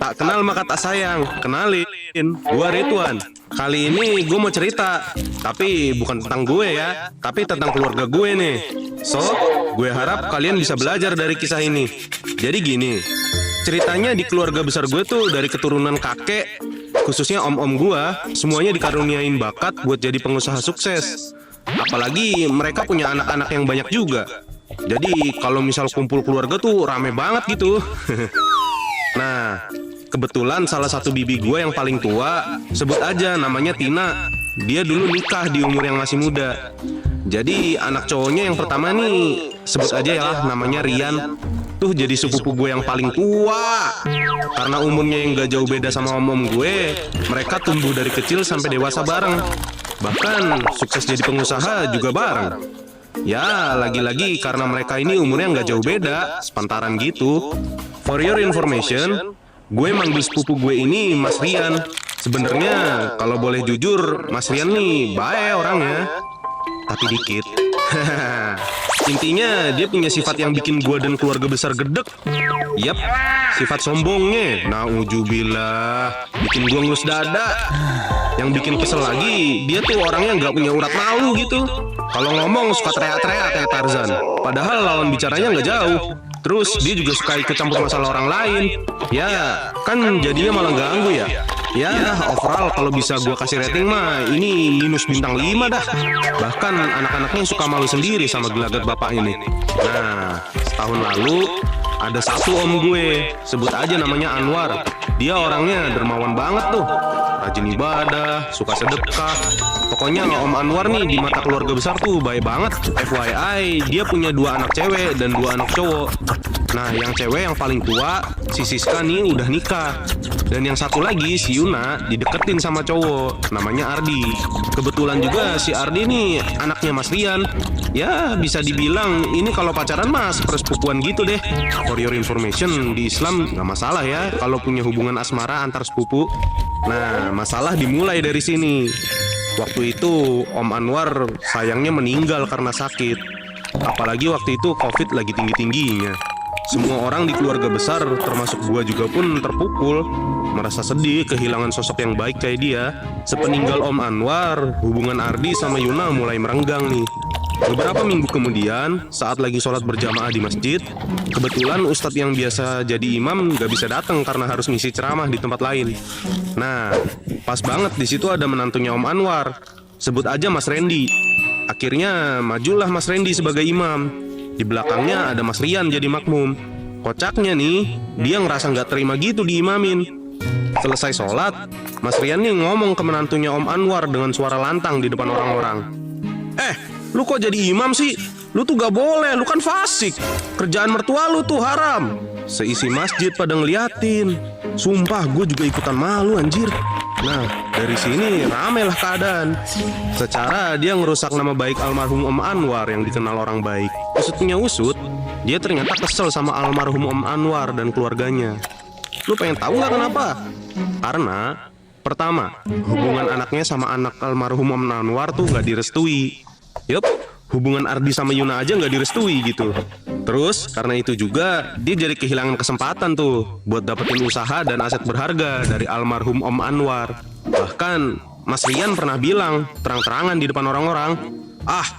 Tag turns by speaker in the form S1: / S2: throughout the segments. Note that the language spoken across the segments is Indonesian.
S1: Tak kenal maka tak sayang. Kenalin, gua Ridwan. Kali ini gue mau cerita, tapi bukan tentang gue ya, tapi tentang keluarga gue nih. So, gue harap kalian bisa belajar dari kisah ini. Jadi gini, ceritanya di keluarga besar gue tuh dari keturunan kakek, khususnya om-om gue, semuanya dikaruniain bakat buat jadi pengusaha sukses. Apalagi mereka punya anak-anak yang banyak juga. Jadi kalau misal kumpul keluarga tuh rame banget gitu. Nah, kebetulan salah satu bibi gue yang paling tua, sebut aja namanya Tina. Dia dulu nikah di umur yang masih muda. Jadi anak cowoknya yang pertama nih, sebut aja ya namanya Rian. Tuh jadi sepupu gue yang paling tua. Karena umurnya yang gak jauh beda sama om-om gue, mereka tumbuh dari kecil sampai dewasa bareng. Bahkan sukses jadi pengusaha juga bareng. Ya, lagi-lagi karena mereka ini umurnya nggak jauh beda, sepantaran gitu. For your information, gue manggil sepupu gue ini Mas Rian. Sebenarnya kalau boleh jujur, Mas Rian nih baik orangnya, tapi dikit. Intinya dia punya sifat yang bikin gue dan keluarga besar gedek. Yap, sifat sombongnya. Nauzubillah, bikin gue ngelus dada. Yang bikin kesel lagi, dia tuh orangnya nggak punya urat malu gitu. Kalau ngomong suka teriak-teriak kayak Tarzan. Padahal lawan bicaranya nggak jauh. Terus dia juga suka ikut campur masalah orang lain. Ya, kan jadinya malah ganggu ya. Ya, overall kalau bisa gue kasih rating mah ini minus bintang 5 dah. Bahkan anak-anaknya suka malu sendiri sama gelagat bapak ini. Nah, setahun lalu ada satu om gue, sebut aja namanya Anwar. Dia orangnya dermawan banget tuh, rajin ibadah, suka sedekah. Pokoknya Om Anwar nih di mata keluarga besar tuh baik banget. FYI, dia punya 2 anak cewek dan 2 anak cowok. Nah, yang cewek yang paling tua, si Siska nih udah nikah. Dan yang satu lagi, si Yuna, dideketin sama cowok, namanya Ardi. Kebetulan juga si Ardi nih anaknya Mas Rian. Ya, bisa dibilang ini kalau pacaran mah sepersepupuan gitu deh. For your information, di Islam nggak masalah ya kalau punya hubungan asmara antar sepupu. Nah, masalah dimulai dari sini. Waktu itu Om Anwar sayangnya meninggal karena sakit. Apalagi waktu itu COVID lagi tinggi-tingginya. Semua orang di keluarga besar, termasuk gua juga pun terpukul. Merasa sedih kehilangan sosok yang baik kayak dia. Sepeninggal Om Anwar, hubungan Ardi sama Yuna mulai merenggang nih. Beberapa minggu kemudian, saat lagi sholat berjamaah di masjid, kebetulan ustadz yang biasa jadi imam gak bisa datang karena harus ngisi ceramah di tempat lain. Nah, pas banget di situ ada menantunya Om Anwar, sebut aja Mas Randy. Akhirnya majulah Mas Randy sebagai imam. Di belakangnya ada Mas Rian jadi makmum. Kocaknya nih, dia ngerasa gak terima gitu diimamin. Selesai sholat, Mas Rian nih ngomong ke menantunya Om Anwar dengan suara lantang di depan orang-orang. Lu kok jadi imam sih? Lu tuh gak boleh, lu kan fasik. Kerjaan mertua lu tuh haram. Seisi masjid pada ngeliatin. Sumpah gue juga ikutan malu anjir. Nah, dari sini ramailah keadaan. Secara dia ngerusak nama baik almarhum Om Anwar yang dikenal orang baik. Usutnya usut, dia ternyata kesel sama almarhum Om Anwar dan keluarganya. Lu pengen tahu gak kenapa? Karena pertama, hubungan anaknya sama anak almarhum Om Anwar tuh gak direstui. Yup, hubungan Ardi sama Yuna aja nggak direstui gitu. Terus karena itu juga dia jadi kehilangan kesempatan tuh buat dapetin usaha dan aset berharga dari almarhum Om Anwar. Bahkan Mas Rian pernah bilang terang-terangan di depan orang-orang,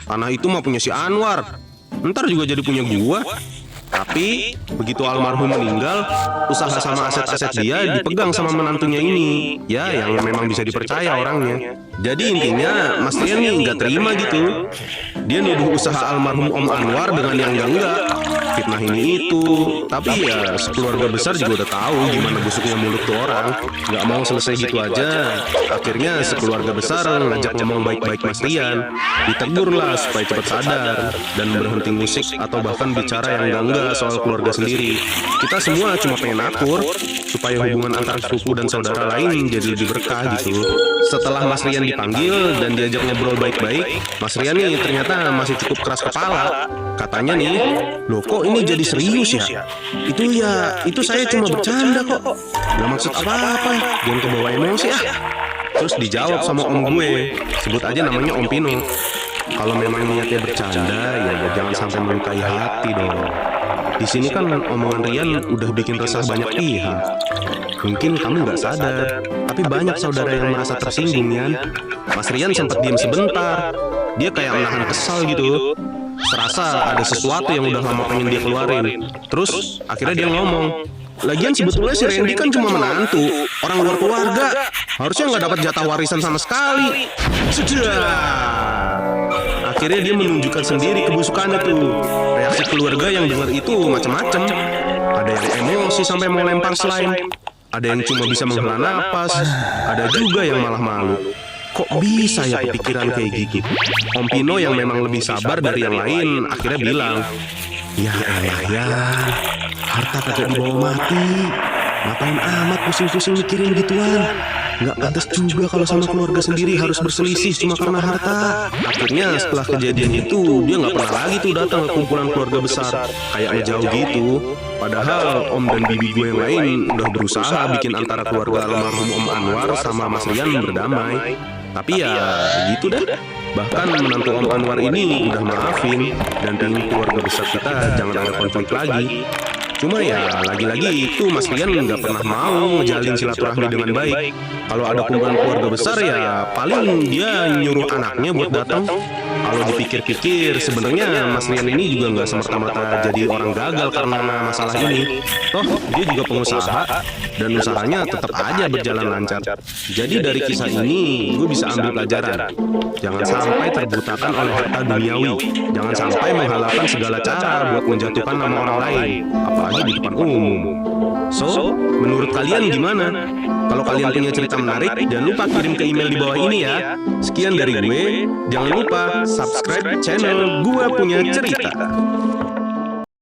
S1: tanah itu mah punya si Anwar, ntar juga jadi punya gua. Tapi begitu almarhum meninggal, usaha sama aset-aset dia dipegang sama menantunya ini. Ya, yang memang bisa dipercaya orangnya. Jadi intinya Mas Rian nih nggak terima gitu. Dia nuduh usaha almarhum Om Anwar dengan yang enggak, fitnah ini itu. Tapi ya sekeluarga besar juga udah tahu gimana busuknya mulut tuh orang. Nggak mau selesai gitu aja. Akhirnya sekeluarga besar ngajak ngomong baik-baik Mas Rian. Ditegurlah supaya cepat sadar dan berhenti musik atau bahkan bicara yang enggak soal keluarga sendiri. Kita semua cuma pengen akur supaya hubungan antar sepupu dan saudara lain jadi lebih berkah gitu. Setelah Mas Rian dipanggil dan diajak ngobrol baik-baik, Mas Rian nih ternyata masih cukup keras kepala. Katanya nih, loh kok ini jadi serius ya? Itu saya cuma bercanda kok. Gak maksud apa-apa, jangan kebawa emosi ah. Terus dijawab sama om gue, sebut aja namanya Om Pino. Kalau memang niatnya bercanda, ya jangan sampai melukai hati dong. di sini kan omongan Rian udah bikin resah banyak pihak. Mungkin kamu nggak sadar, tapi banyak saudara yang merasa tersinggung, Yan. Mas Rian sempat diam sebentar. Dia kayak menahan kesal gitu. Serasa ada sesuatu yang udah lama pengen dia keluarin. Terus akhirnya dia ngomong, lagian sebetulnya si Randy kan cuma menantu, orang luar keluarga. Harusnya nggak dapat jatah warisan sama sekali. Sudah. Akhirnya dia menunjukkan sendiri kebusukannya tuh. Reaksi keluarga yang dengar itu macam-macam. Ada yang emosi sampai mau lempar slime. Ada yang cuma bisa menghela napas. Ada juga yang malah malu. Kok bisa ya kepikiran kayak gitu? Om Pino yang memang lebih sabar dari yang lain akhirnya bilang, ya elah ya, harta kagak dibawa mati. Ngapain amat pusing-pusing mikirin gituan? Nggak pantas juga kalau sama keluarga sendiri harus berselisih cuma karena harta. Akhirnya setelah kejadian itu, dia nggak pernah lagi tuh datang ke kumpulan keluarga besar. Kayak ngejauh gitu. Padahal om dan bibi gue yang lain udah berusaha bikin antara keluarga almarhum Om Anwar sama Mas Rian berdamai. Tapi ya gitu dah. Bahkan menantu Om Anwar ini udah maafin dan pengen keluarga besar kita jangan ada konflik lagi. Cuma ya lagi-lagi itu Mas Rian nggak pernah mau ngejalin silaturahmi dengan baik. Kalau ada kumpulan keluarga besar ya paling dia nyuruh anaknya buat datang. Kalau dipikir-pikir sebenarnya Mas Rian ini juga nggak semerta-merta jadi orang gagal karena masalah ini. Toh dia juga pengusaha dan usahanya tetap aja berjalan lancar. Jadi dari kisah ini gue bisa ambil pelajaran. Jangan sampai terbutakan oleh harta duniawi. Jangan sampai menghalalkan segala cara buat menjatuhkan nama orang lain, apalagi di depan umum. So, menurut kalian gimana? Kalau kalian punya cerita menarik, jangan lupa kirim ke email di bawah ini ya. Sekian dari gue. Jangan lupa subscribe channel Gua Punya Cerita.